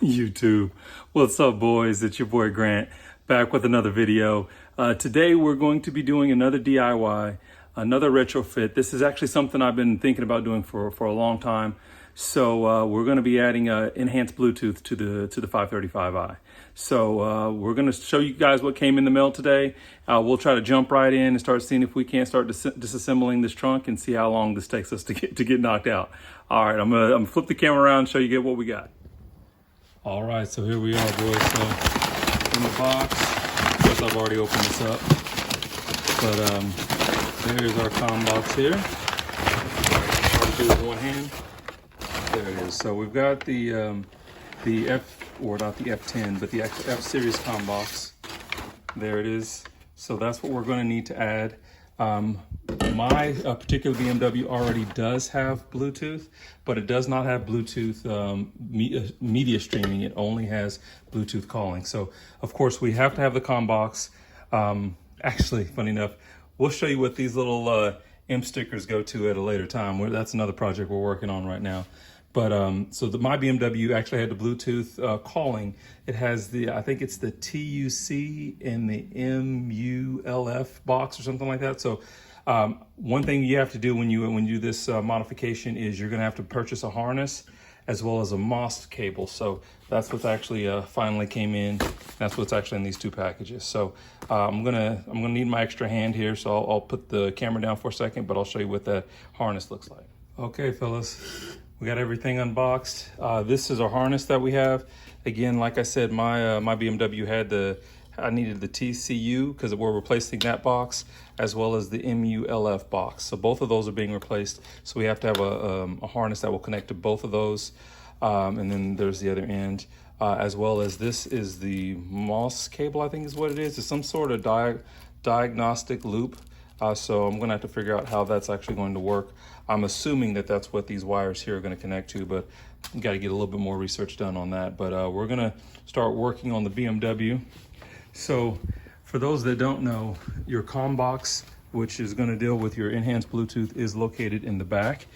YouTube. What's up, boys? It's your boy Grant, back with another video. Today we're going to be doing another DIY, another retrofit. This is actually something I've been thinking about doing for a long time. So we're going to be adding enhanced Bluetooth to the 535i. So we're going to show you guys what came in the mail today. We'll try to jump right in and start seeing if we can't start disassembling this trunk and see how long this takes us to get knocked out. All right, I'm gonna flip the camera around and show you what we got. All right, so here we are, boys. So in the box, of course I've already opened this up, but there's our Combox here. I'll do it with one hand. There it is. So we've got the not the F10, but the F series Combox. There it is. So that's what we're going to need to add. My particular BMW already does have Bluetooth, but it does not have Bluetooth media streaming. It only has Bluetooth calling. So of course we have to have the Combox. Actually, funny enough, we'll show you what these little M stickers go to at a later time. That's another project we're working on right now. But so my BMW actually had the Bluetooth calling. It has I think it's the TUC and the MULF box or something like that. So one thing you have to do when you do this modification is you're gonna have to purchase a harness as well as a MOS cable. So that's what's actually finally came in. That's what's actually in these two packages. So I'm gonna need my extra hand here. So I'll put the camera down for a second, but I'll show you what that harness looks like. Okay, fellas. We got everything unboxed. This is our harness that we have. Again, like I said, my BMW had I needed the TCU because we're replacing that box, as well as the MULF box. So both of those are being replaced. So we have to have a harness that will connect to both of those. And then there's the other end, as well as this is the MOS cable, I think is what it is. It's some sort of diagnostic loop. So I'm gonna have to figure out how that's actually going to work. I'm assuming that that's what these wires here are gonna connect to, but you gotta get a little bit more research done on that. But we're gonna start working on the BMW. So for those that don't know, your Combox, which is gonna deal with your enhanced Bluetooth, is located in the back.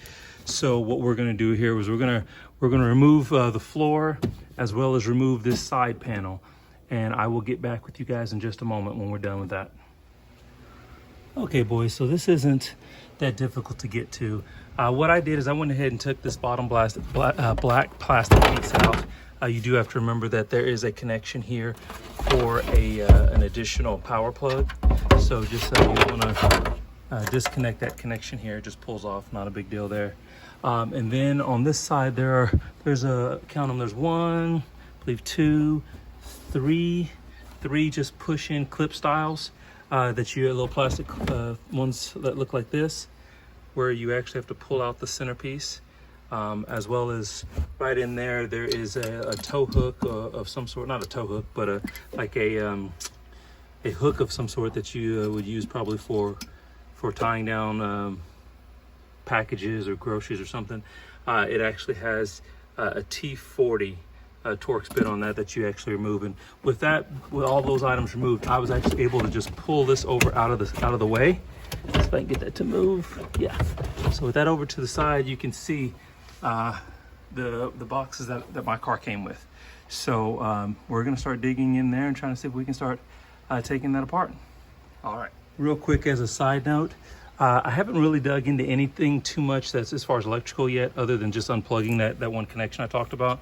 So what we're gonna do here is we're gonna remove the floor as well as remove this side panel. And I will get back with you guys in just a moment when we're done with that. Okay, boys, so this isn't that difficult to get to. What I did is I went ahead and took this bottom black plastic piece out. You do have to remember that there is a connection here for an additional power plug. So just you want to disconnect that connection here. It just pulls off, not a big deal there. And then on this side, there's count them, there's one, I believe two, three just push-in clip styles. That you little plastic ones that look like this, where you actually have to pull out the centerpiece, as well as right in there is a tow hook of some sort, not a tow hook, but a hook of some sort that you would use probably for tying down packages or groceries or something. It actually has a T40 Torx bit on that you actually remove. And with all those items removed, I was actually able to just pull this over out of the way. Let's see if I can get that to move. Yeah. So with that over to the side, you can see the boxes that my car came with. So we're gonna start digging in there and trying to see if we can start taking that apart. All right. Real quick, as a side note, I haven't really dug into anything too much that's as far as electrical yet, other than just unplugging that one connection I talked about.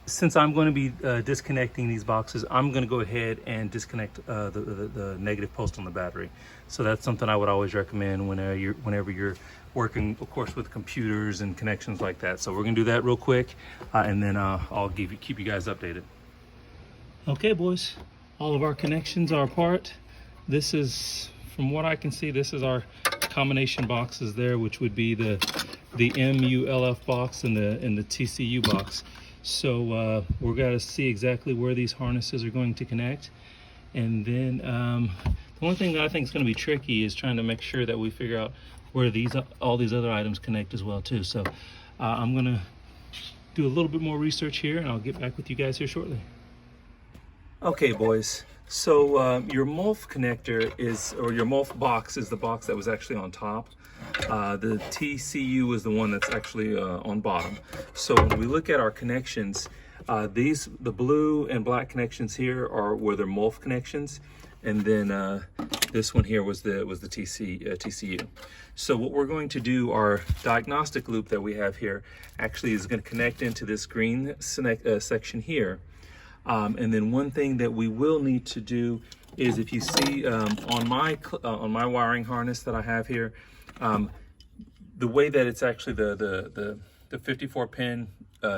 Since I'm going to be disconnecting these boxes, I'm going to go ahead and disconnect the negative post on the battery. So that's something I would always recommend whenever you're working, of course, with computers and connections like that. So we're going to do that real quick, and then I'll keep you guys updated. Okay, boys, all of our connections are apart. This is, from what I can see, this is our combination boxes there, which would be the MULF box and the TCU box. So we're going to see exactly where these harnesses are going to connect. And then the one thing that I think is going to be tricky is trying to make sure that we figure out where all these other items connect as well too. So I'm going to do a little bit more research here, and I'll get back with you guys here shortly. Okay, boys. So your MULF connector or your MULF box is the box that was actually on top. The TCU is the one that's actually on bottom. So when we look at our connections, The blue and black connections here were their MOLF connections, and then this one here was the TCU. So what we're going to do, our diagnostic loop that we have here actually is going to connect into this green section here. And then one thing that we will need to do is, if you see on my wiring harness that I have here, the way that it's actually the 54 pin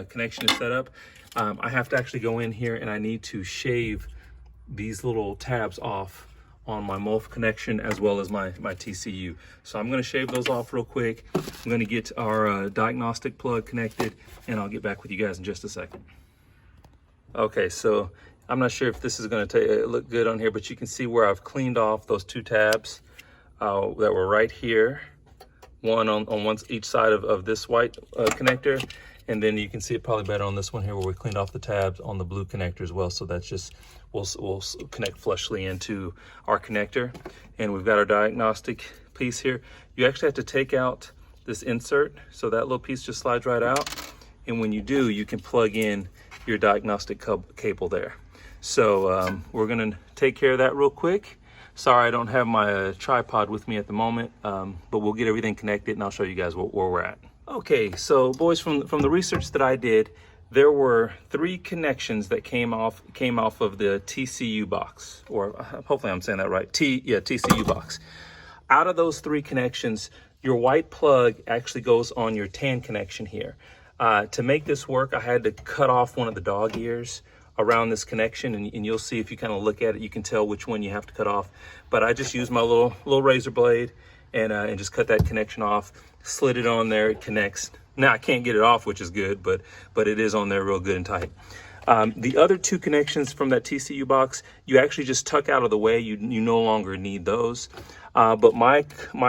connection is set up, I have to actually go in here and I need to shave these little tabs off on my MOLF connection as well as my TCU. So I'm going to shave those off real quick. I'm going to get our diagnostic plug connected, and I'll get back with you guys in just a second. Okay, so I'm not sure if this is going to look good on here, but you can see where I've cleaned off those two tabs that were right here, one on each side of this white connector, and then you can see it probably better on this one here where we cleaned off the tabs on the blue connector as well. So that's just, we'll connect flushly into our connector. And we've got our diagnostic piece here. You actually have to take out this insert, so that little piece just slides right out. And when you do, you can plug in your diagnostic cable there. So we're gonna take care of that real quick. Sorry, I don't have my tripod with me at the moment, but we'll get everything connected and I'll show you guys where we're at. Okay, so boys, from the research that I did, there were 3 connections that came off of the TCU box, or hopefully I'm saying that right, TCU box. Out of those 3 connections, your white plug actually goes on your tan connection here. To make this work, I had to cut off one of the dog ears around this connection, and you'll see if you kind of look at it, you can tell which one you have to cut off. But I just used my little razor blade and just cut that connection off, slid it on there, it connects. Now I can't get it off, which is good, but it is on there real good and tight. The other 2 connections from that TCU box, you actually just tuck out of the way. You no longer need those. But my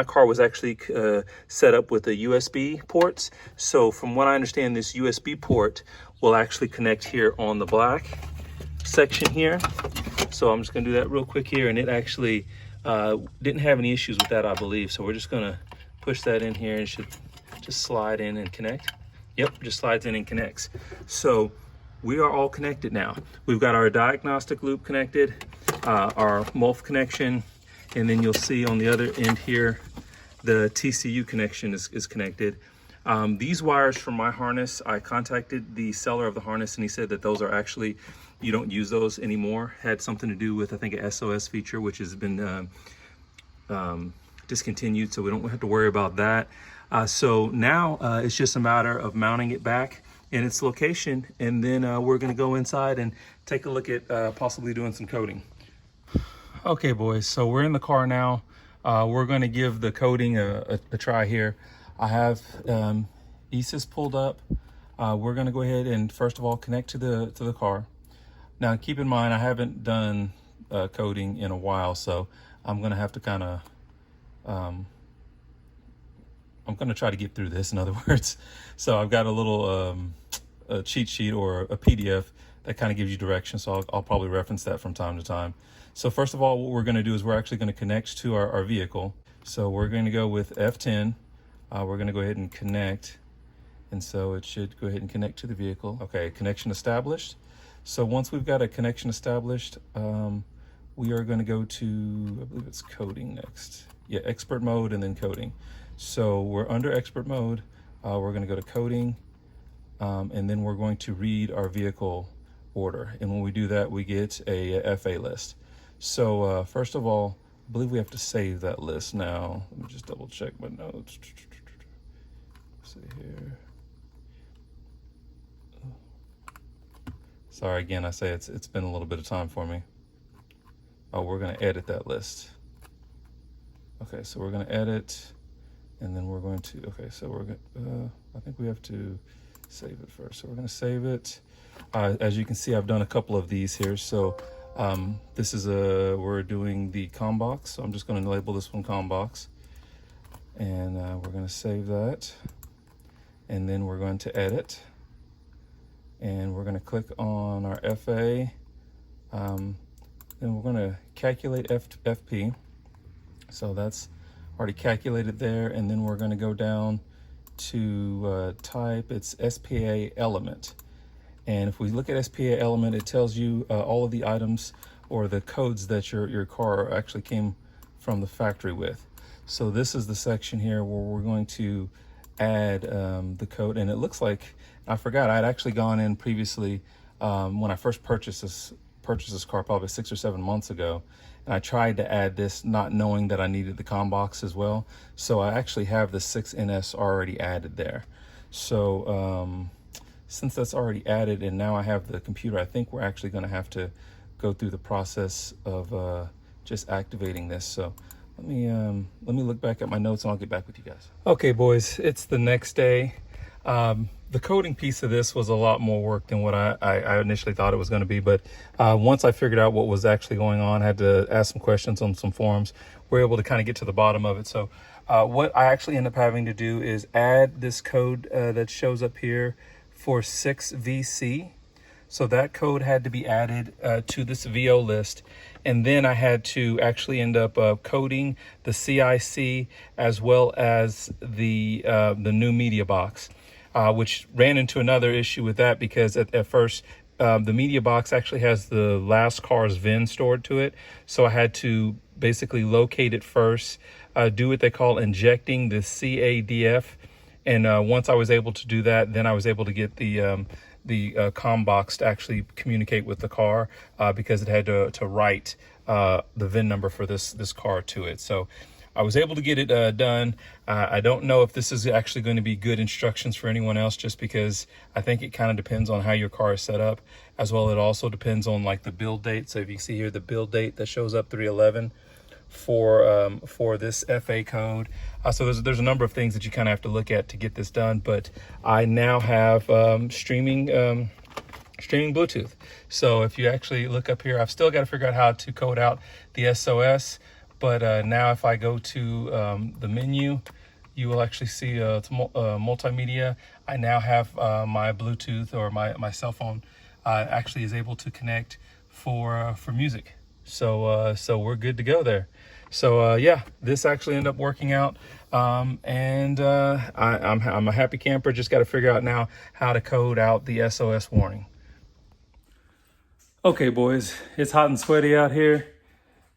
car was actually set up with the USB ports. So from what I understand, this USB port will actually connect here on the black section here. So I'm just gonna do that real quick here, and it actually didn't have any issues with that, I believe. So we're just gonna push that in here, and it should just slide in and connect. Yep, just slides in and connects. So we are all connected now. We've got our diagnostic loop connected, our MOLF connection, and then you'll see on the other end here, the TCU connection is connected. These wires from my harness, I contacted the seller of the harness, and he said that those are actually, you don't use those anymore. Had something to do with, I think, an SOS feature, which has been discontinued, so we don't have to worry about that. So now it's just a matter of mounting it back in its location, and then we're going to go inside and take a look at possibly doing some coating. Okay, boys, so we're in the car now. We're going to give the coating a try here. I have ESIS pulled up. We're going to go ahead and first of all connect to the car. Now keep in mind, I haven't done coating in a while, so I'm going to have to kind of I'm going to try to get through this, in other words. So I've got a little a cheat sheet or a PDF that kind of gives you direction. So I'll probably reference that from time to time. So first of all, what we're going to do is we're actually going to connect to our vehicle. So we're going to go with F10. We're going to go ahead and connect. And so it should go ahead and connect to the vehicle. Okay, connection established. So once we've got a connection established, we are going to go to, I believe it's coding next. Yeah, expert mode and then coding. So we're under expert mode. We're going to go to coding, and then we're going to read our vehicle order. And when we do that, we get a FA list. So first of all, I believe we have to save that list now. Let me just double check my notes. Let's see here. Sorry, again, I say it's been a little bit of time for me. Oh, we're going to edit that list. Okay, so we're going to edit, and then we're going to, okay, so we're going to, I think we have to save it first. So we're going to save it. As you can see, I've done a couple of these here. So this is we're doing the Combox. So I'm just going to label this one Combox, and we're going to save that. And then we're going to edit, and we're going to click on our FA. Then we're going to calculate FP. So that's already calculated there. And then we're going to go down to type, it's SPA element. And if we look at SPA element, it tells you all of the items or the codes that your car actually came from the factory with. So this is the section here where we're going to add the code. And it looks like, I forgot, I'd actually gone in previously when I first purchased this car probably 6 or 7 months ago. And I tried to add this not knowing that I needed the Combox as well. So I actually have the 6NS already added there. So since that's already added and now I have the computer, I think we're actually going to have to go through the process of just activating this. So let me look back at my notes and I'll get back with you guys. Okay, boys, it's the next day. The coding piece of this was a lot more work than what I initially thought it was going to be. But once I figured out what was actually going on, I had to ask some questions on some forums. We're able to kind of get to the bottom of it. So what I actually end up having to do is add this code that shows up here for 6VC. So that code had to be added to this VO list. And then I had to actually end up coding the CIC as well as the new media box, which ran into another issue with that because at first the media box actually has the last car's VIN stored to it. So I had to basically locate it first, do what they call injecting the CADF. And once I was able to do that, then I was able to get the Combox to actually communicate with the car because it had to write the VIN number for this car to it. So I was able to get it done. I don't know if this is actually going to be good instructions for anyone else, just because I think it kind of depends on how your car is set up. As well, it also depends on like the build date. So if you see here, the build date that shows up 311 for this FA code. So there's a number of things that you kind of have to look at to get this done. But I now have streaming Bluetooth. So if you actually look up here, I've still got to figure out how to code out the SOS. But now if I go to the menu, you will actually see it's multimedia. I now have my Bluetooth, or my cell phone actually is able to connect for music. So we're good to go there. So yeah, this actually ended up working out. And I'm a happy camper. Just got to figure out now how to code out the SOS warning. Okay, boys, it's hot and sweaty out here.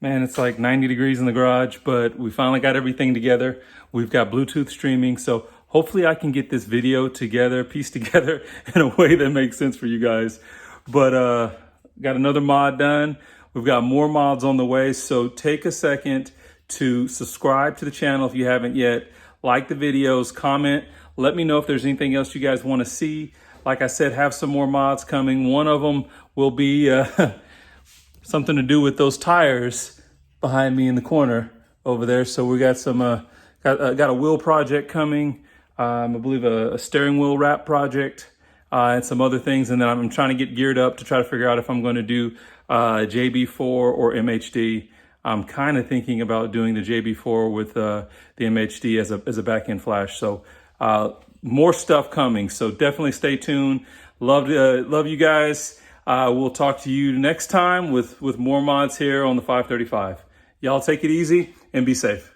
Man, it's like 90 degrees in the garage, but we finally got everything together. We've got Bluetooth streaming, so hopefully I can get this video together, pieced together in a way that makes sense for you guys. But got another mod done. We've got more mods on the way, so take a second to subscribe to the channel if you haven't yet. Like the videos, comment, let me know if there's anything else you guys want to see. Like I said, have some more mods coming. One of them will be something to do with those tires behind me in the corner over there. So we got some got a wheel project coming. I believe a steering wheel wrap project and some other things. And then I'm trying to get geared up to try to figure out if I'm going to do JB4 or MHD. I'm kind of thinking about doing the JB4 with the MHD as a back-end flash. So more stuff coming. So definitely stay tuned. Love you guys. We'll talk to you next time with more mods here on the 535. Y'all take it easy and be safe.